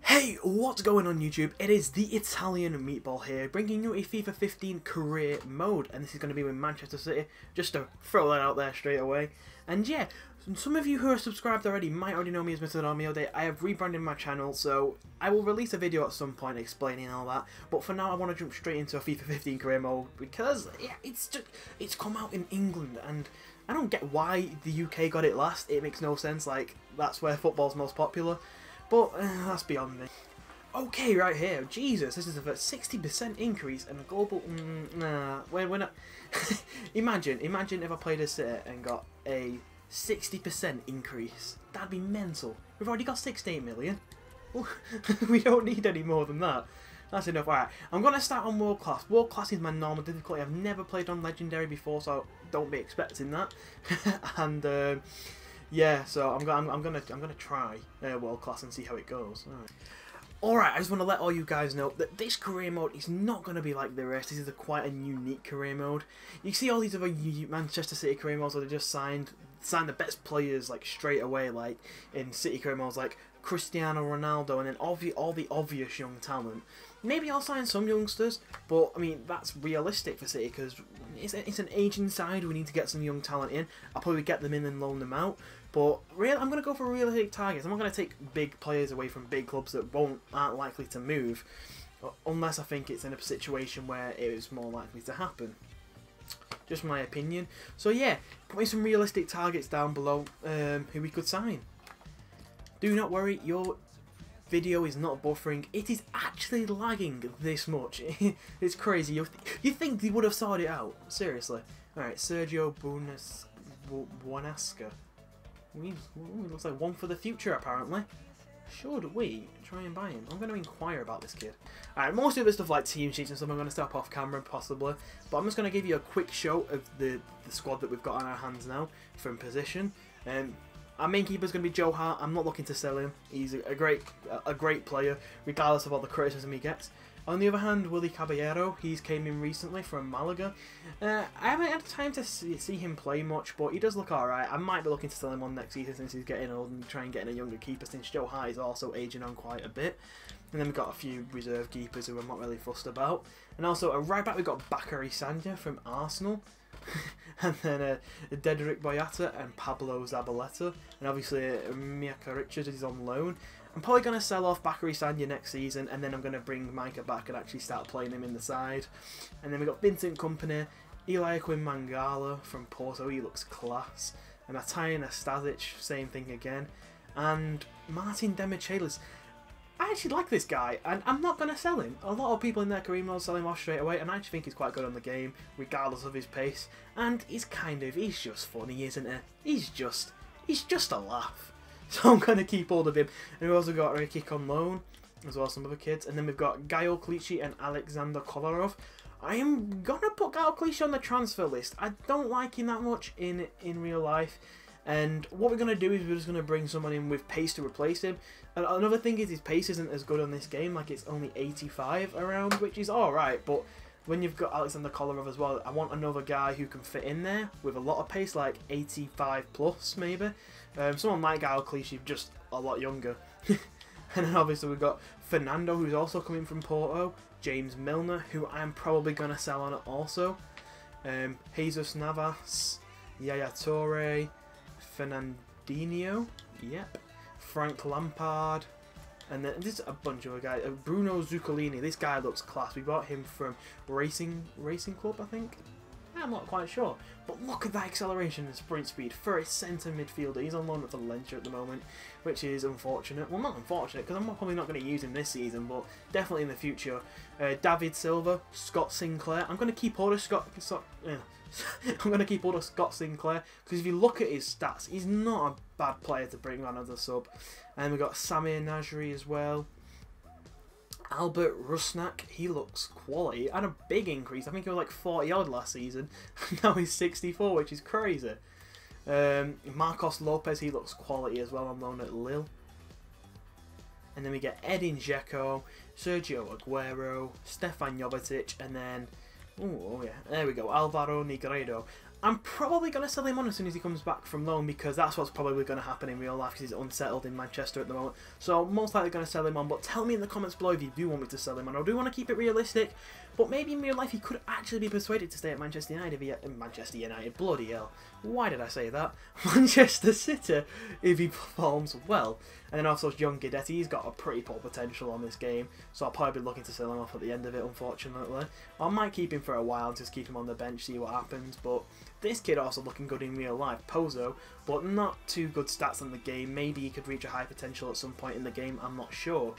Hey, what's going on YouTube? It is the Italian Meatball here, bringing you a FIFA 15 Career Mode, and this is going to be with Manchester City, just to throw that out there straight away. And yeah, some of you who are subscribed already might already know me as SirDolmioDay. I have rebranded my channel, so I will release a video at some point explaining all that. But for now, I want to jump straight into a FIFA 15 Career Mode, because yeah, it's come out in England, and I don't get why the UK got it last. It makes no sense, like, that's where football's most popular. But that's beyond me. Okay, right here. Jesus, this is a 60% increase and a global. Nah, we're not. imagine if I played a City and got a 60% increase. That'd be mental. We've already got 16 million. We don't need any more than that. That's enough. Alright, I'm gonna start on World Class. World Class is my normal difficulty. I've never played on Legendary before, so don't be expecting that. And yeah, so I'm gonna try World Class and see how it goes. Alright, I just want to let all you guys know that this career mode is not going to be like the rest. This is quite a unique career mode. You see all these other Manchester City career modes where they just signed the best players like straight away, like in City career modes like Cristiano Ronaldo, and then all the obvious young talent. Maybe I'll sign some youngsters, but I mean that's realistic for City because it's an aging side. We need to get some young talent in. I'll probably get them in and loan them out. But really, I'm going to go for realistic targets. I'm not going to take big players away from big clubs that aren't likely to move, unless I think it's in a situation where it is more likely to happen. Just my opinion. So yeah, put me some realistic targets down below who we could sign. Do not worry, your video is not buffering. It is actually lagging this much. It's crazy. You think they would have sorted it out? Seriously. Alright, Sergio Buonasca. Looks like one for the future, apparently. Should we try and buy him? I'm going to inquire about this kid. Alright, most of the stuff like team sheets and stuff I'm going to stop off camera, possibly. But I'm just going to give you a quick show of the squad that we've got on our hands now from position. Our main keeper is going to be Joe Hart. I'm not looking to sell him. He's a great player, regardless of all the criticism he gets. On the other hand, Willy Caballero, he's came in recently from Malaga. I haven't had time to see him play much, but he does look alright. I might be looking to sell him on next season since he's getting old and try and get in a younger keeper, since Joe Hart is also aging on quite a bit. And then we've got a few reserve keepers who I'm not really fussed about. And also, a right back, we've got Bakary Sagna from Arsenal. And then Dedrick Boyata and Pablo Zabaleta. And obviously, Micah Richards is on loan. I'm probably going to sell off Bakary Sagna next season, and then I'm going to bring Micah back and actually start playing him in the side. And then we've got Vincent Kompany, Eliaquim Mangala from Porto, he looks class. And Atayan Stasic, same thing again. And Martin Demichelis. I actually like this guy, and I'm not going to sell him. A lot of people in their career mode sell him off straight away, and I actually think he's quite good on the game, regardless of his pace. And he's just funny, isn't he? He's just a laugh. So I'm going to keep hold of him. And we've also got Rekik on loan, as well as some other kids. And then we've got Gaio Clichy and Alexander Kolarov. I am going to put Gaio Clichy on the transfer list. I don't like him that much in real life. And what we're going to do is we're just going to bring someone in with pace to replace him. And another thing is his pace isn't as good on this game. Like, it's only 85 around, which is alright. But when you've got Alexander Kolarov as well, I want another guy who can fit in there with a lot of pace, like 85 plus maybe. Someone like Gaio Clichy, just a lot younger. And then obviously we've got Fernando, who's also coming from Porto. James Milner, who I'm probably going to sell on it also. Jesus Navas, Yaya Toure, Fernandinho, yep. Frank Lampard. And then there's a bunch of other guys. Bruno Zuccolini, this guy looks class. We bought him from Racing Club, I think. I'm not quite sure. But look at that acceleration and sprint speed for a centre midfielder. He's on loan at Valencia at the moment, which is unfortunate. Well, not unfortunate, because I'm probably not going to use him this season, but definitely in the future. David Silva, Scott Sinclair. I'm going to keep hold of Scott Sinclair, because if you look at his stats, he's not a bad player to bring on as a sub. And we've got Samir Nasri as well. Albert Rusnak, he looks quality. Had a big increase. I think he was like 40 odd last season. Now he's 64, which is crazy. Marcos Lopez, he looks quality as well on loan at Lille. And then we get Edin Dzeko, Sergio Aguero, Stefan Jovetic, and then oh yeah, there we go, Alvaro Negredo. I'm probably going to sell him on as soon as he comes back from loan, because that's what's probably going to happen in real life, because he's unsettled in Manchester at the moment. So most likely going to sell him on, but tell me in the comments below if you do want me to sell him on. I do want to keep it realistic, but maybe in real life he could actually be persuaded to stay at Manchester United if he, Manchester United, bloody hell. Why did I say that? Manchester City, if he performs well. And then also young Guidetti, he's got a pretty poor potential on this game, so I'll probably be looking to sell him off at the end of it, unfortunately. I might keep him for a while, just keep him on the bench, see what happens, but this kid also looking good in real life, Pozo, but not too good stats in the game. Maybe he could reach a high potential at some point in the game, I'm not sure.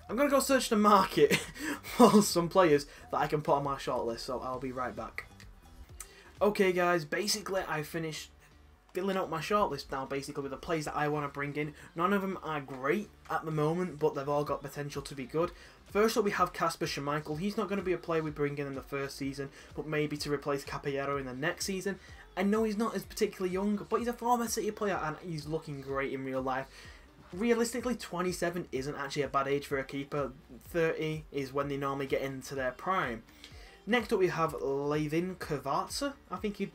I'm going to go search the market for some players that I can put on my shortlist, so I'll be right back. Okay guys, basically I finished filling out my shortlist now, basically with the players that I want to bring in. None of them are great at the moment, but they've all got potential to be good. First up we have Kasper Schmeichel. He's not going to be a player we bring in the first season, but maybe to replace Capellero in the next season. I know he's not as particularly young, but he's a former City player and he's looking great in real life. Realistically, 27 isn't actually a bad age for a keeper. 30 is when they normally get into their prime. Next up we have Levin Kvaratsa. I think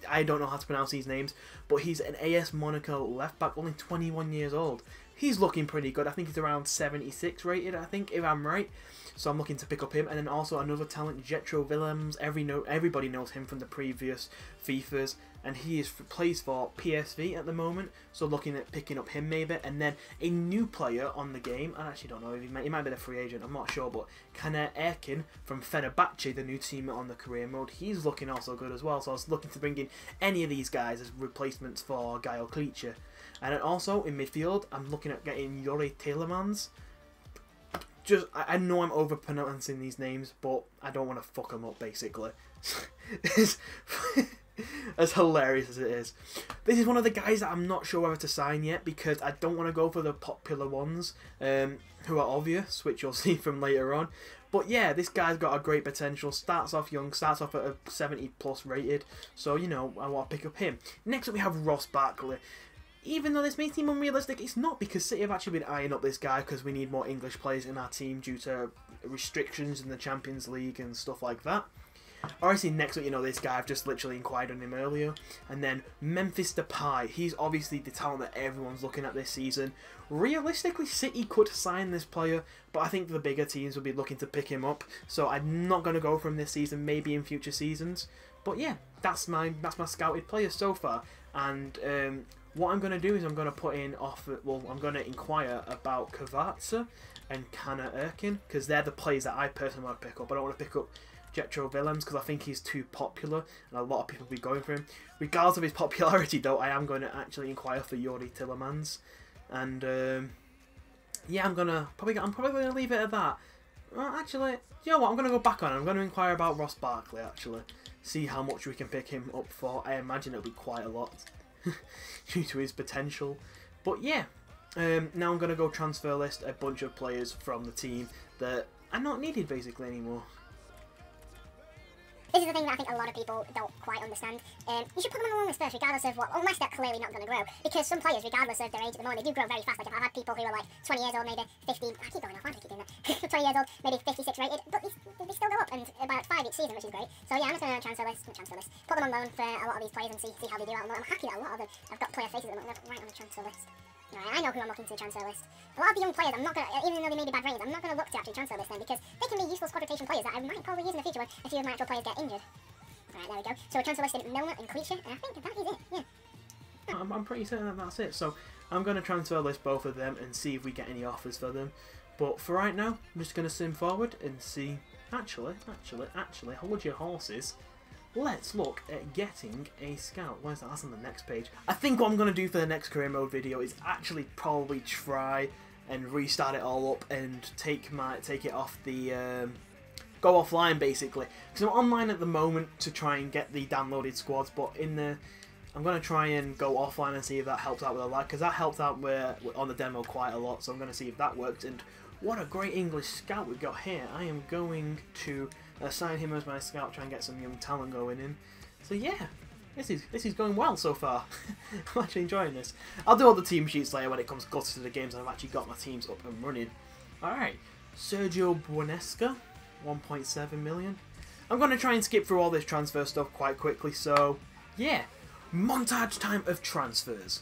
I don't know how to pronounce these names, but he's an AS Monaco left back, only 21 years old. He's looking pretty good. I think he's around 76 rated, I think, if I'm right. So I'm looking to pick up him. And then also another talent, Jetro Willems. Everybody knows him from the previous FIFAs. And he plays for PSV at the moment. So looking at picking up him maybe. And then a new player on the game. I actually don't know. He might be a free agent. I'm not sure. But Caner Erkin from Fenerbahce, the new team on the career mode. He's looking also good as well. So I was looking to bring in any of these guys as replacements for Gael Clichy. And then also in midfield, I'm looking at getting Yuri Tielemans. I know I'm overpronouncing these names, but I don't want to fuck them up, basically. As hilarious as it is. This is one of the guys that I'm not sure whether to sign yet, because I don't want to go for the popular ones, who are obvious, which you'll see from later on. But yeah, this guy's got a great potential. Starts off young, starts off at a 70 plus rated. So, you know, I want to pick up him. Next up we have Ross Barkley. Even though this may seem unrealistic, it's not, because City have actually been eyeing up this guy because we need more English players in our team due to restrictions in the Champions League and stuff like that. Obviously, next up, you know, this guy, I've just literally inquired on him earlier. And then Memphis Depay. He's obviously the talent that everyone's looking at this season. Realistically, City could sign this player, but I think the bigger teams will be looking to pick him up. So I'm not going to go for him this season, maybe in future seasons. But yeah, that's my scouted player so far. And what I'm going to do is I'm going to put in I'm going to inquire about Kvaratsa and Caner Erkin, because they're the players that I personally want to pick up. I don't want to pick up Jetro Willems because I think he's too popular and a lot of people will be going for him. Regardless of his popularity though, I am going to actually inquire for Yuri Tielemans. And yeah, I'm probably going to leave it at that. Well, actually, you know what, I'm going to go back on it. I'm going to inquire about Ross Barkley actually. See how much we can pick him up for. I imagine it'll be quite a lot due to his potential. But yeah, now I'm going to go transfer list a bunch of players from the team that are not needed basically anymore. This is the thing that I think a lot of people don't quite understand. You should put them on the long list first, regardless of what, unless they're clearly not going to grow. Because some players, regardless of their age at the moment, they do grow very fast. Like I've had people who are like 20 years old, maybe 15. I keep going off, why do I keep doing that? 20 years old, maybe 56 rated, but they still go up, and about 5 each season, which is great. So yeah, I'm just going to transfer list, put them on loan for a lot of these players and see how they do. I'm happy that a lot of them have got player faces at the moment right on the transfer list. Right, I know who I'm looking to transfer list. A lot of the young players, I'm not going to, even though they may be bad ratings, I'm not going to look to actually transfer list them, because they can be useful squad rotation players that I might probably use in the future when a few of my actual players get injured. Alright, there we go. So we're transfer listing Milner and Clichy, and I think that is it, yeah. I'm pretty certain that that's it. So I'm going to transfer list both of them and see if we get any offers for them. But for right now, I'm just going to sim forward and see. Actually, hold your horses. Let's look at getting a scout. Where's that? That's on the next page. I think what I'm going to do for the next career mode video is actually probably try and restart it all up and take it off the go offline basically, because I'm online at the moment to try and get the downloaded squads, but I'm going to try and go offline and see if that helps out with a lag, because that helped out on the demo quite a lot. So I'm going to see if that works. And what a great English scout we've got here. I am going to assign him as my scout, try and get some young talent going in. So yeah, this is going well so far. I'm actually enjoying this. I'll do all the team sheets later when it comes closer to the games and I've actually got my teams up and running. Alright, Sergio Buonesca, 1.7 million. I'm going to try and skip through all this transfer stuff quite quickly, so yeah, montage time of transfers.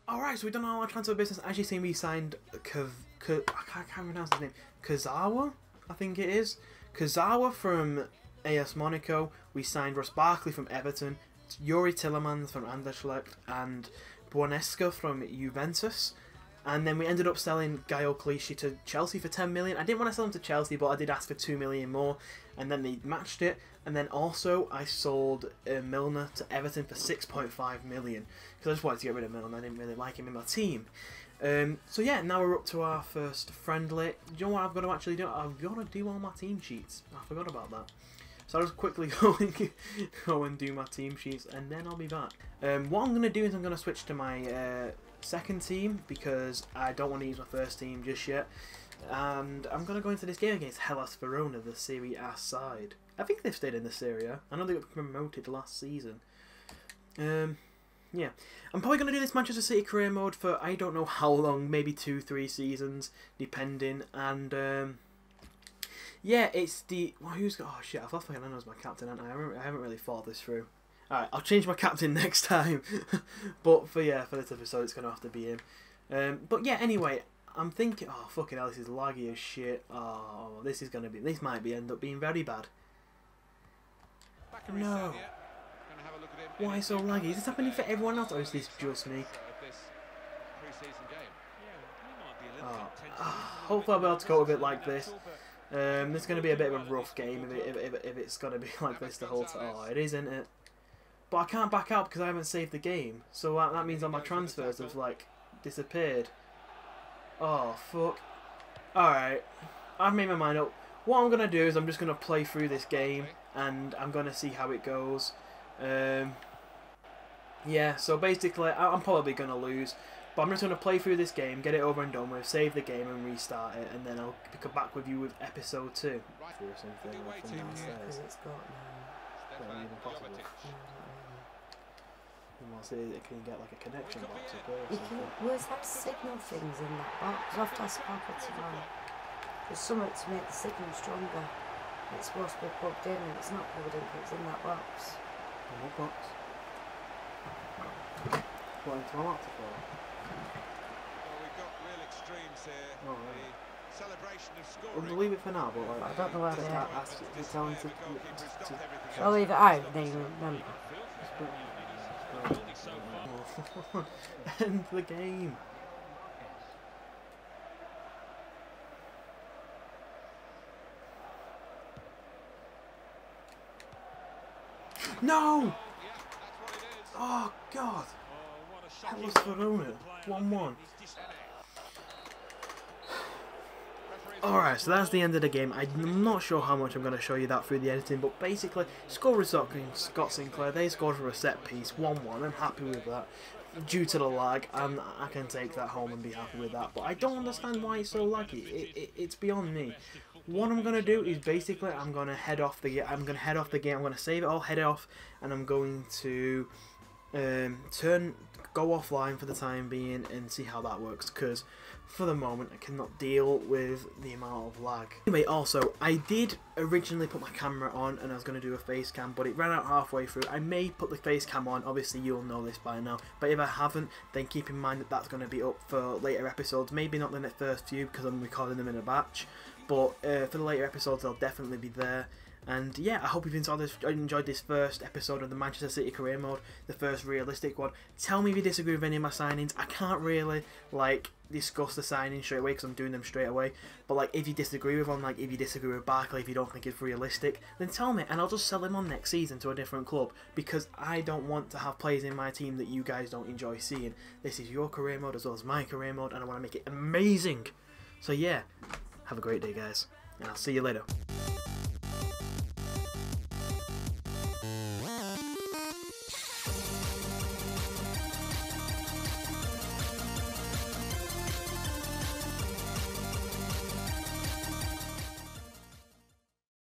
Alright, so we've done all our transfer business. As you've seen, we signed I can't pronounce his name. Kazawa, I think it is. Kazawa from AS Monaco. We signed Ross Barkley from Everton, Yuri Tillemans from Anderlecht, and Buonesca from Juventus. And then we ended up selling Gaio Clichy to Chelsea for 10 million. I didn't want to sell him to Chelsea, but I did ask for 2 million more. And then they matched it. And then also I sold Milner to Everton for 6.5 million. Because I just wanted to get rid of Milner. I didn't really like him in my team. So yeah, now we're up to our first friendly. Do you know what I've got to actually do? I've got to do all my team sheets. I forgot about that. So I'll just quickly go and do my team sheets, and then I'll be back. What I'm going to do is I'm going to switch to my second team, because I don't want to use my first team just yet. And I'm going to go into this game against Hellas Verona, the Serie A side. I think they've stayed in the Serie A. I know they got promoted last season. Yeah, I'm probably going to do this Manchester City career mode for I don't know how long, maybe 2-3 seasons, depending. And yeah, it's the oh shit, I've lost my hand as my captain, haven't I? I haven't really thought this through. Alright, I'll change my captain next time. But for this episode, it's going to have to be him. But yeah, anyway, I'm thinking, oh fucking hell, this is laggy as shit. Oh, this might end up being very bad. No. Why so laggy? Is this happening for everyone else, or is this just me? Hopefully I'll be able to go with it like this. This is going to be a bit of a rough game if it's going to be like this the whole time. Oh, it is, isn't it? But I can't back out because I haven't saved the game. So that means all my transfers have, like, disappeared. Oh, fuck. Alright. I've made my mind up. What I'm going to do is I'm just going to play through this game, and I'm going to see how it goes. Yeah, so basically, I'm probably going to lose. But I'm just going to play through this game, get it over and done with, save the game and restart it, and then I'll come back with you with episode 2. Or something from downstairs. It's got now. Not even possible. Unless it can get like a connection box as well. Where's that signal things in that box? I'll have to ask Papa tomorrow. There's something to make the signal stronger. It's supposed to be plugged in, and it's not plugged in because it's in that box. In what box? What, into my laptop or? Well, we've got real extremes here. Oh, right. The celebration of scoring. We'll leave it for now, but like, I don't know where they are. Tell him to I'll leave it out, then you remember. End the game. No! Oh god! Hellas Verona, 1-1. Alright, so that's the end of the game. I'm not sure how much I'm going to show you that through the editing, but basically, score resulting Scott Sinclair. They scored for a set piece, 1-1. I'm happy with that. due to the lag, and I can take that home and be happy with that. But I don't understand why it's so laggy. It's beyond me. What I'm gonna do is basically I'm gonna head off the game. I'm gonna save it all, head off, and I'm going to go offline for the time being and see how that works, because for the moment I cannot deal with the amount of lag. Anyway, also I did originally put my camera on and I was going to do a face cam, but it ran out halfway through. I may put the face cam on, obviously you'll know this by now, but if I haven't, then keep in mind that that's going to be up for later episodes. Maybe not the first few because I'm recording them in a batch, but for the later episodes they'll definitely be there. And yeah, I hope you've enjoyed this first episode of the Manchester City Career Mode, the first realistic one. Tell me if you disagree with any of my signings. I can't really like discuss the signings straight away because I'm doing them straight away. But like, if you disagree with them, like if you disagree with Barkley, if you don't think it's realistic, then tell me and I'll just sell him on next season to a different club, because I don't want to have players in my team that you guys don't enjoy seeing. This is your career mode as well as my career mode, and I want to make it amazing. So yeah, have a great day, guys, and I'll see you later.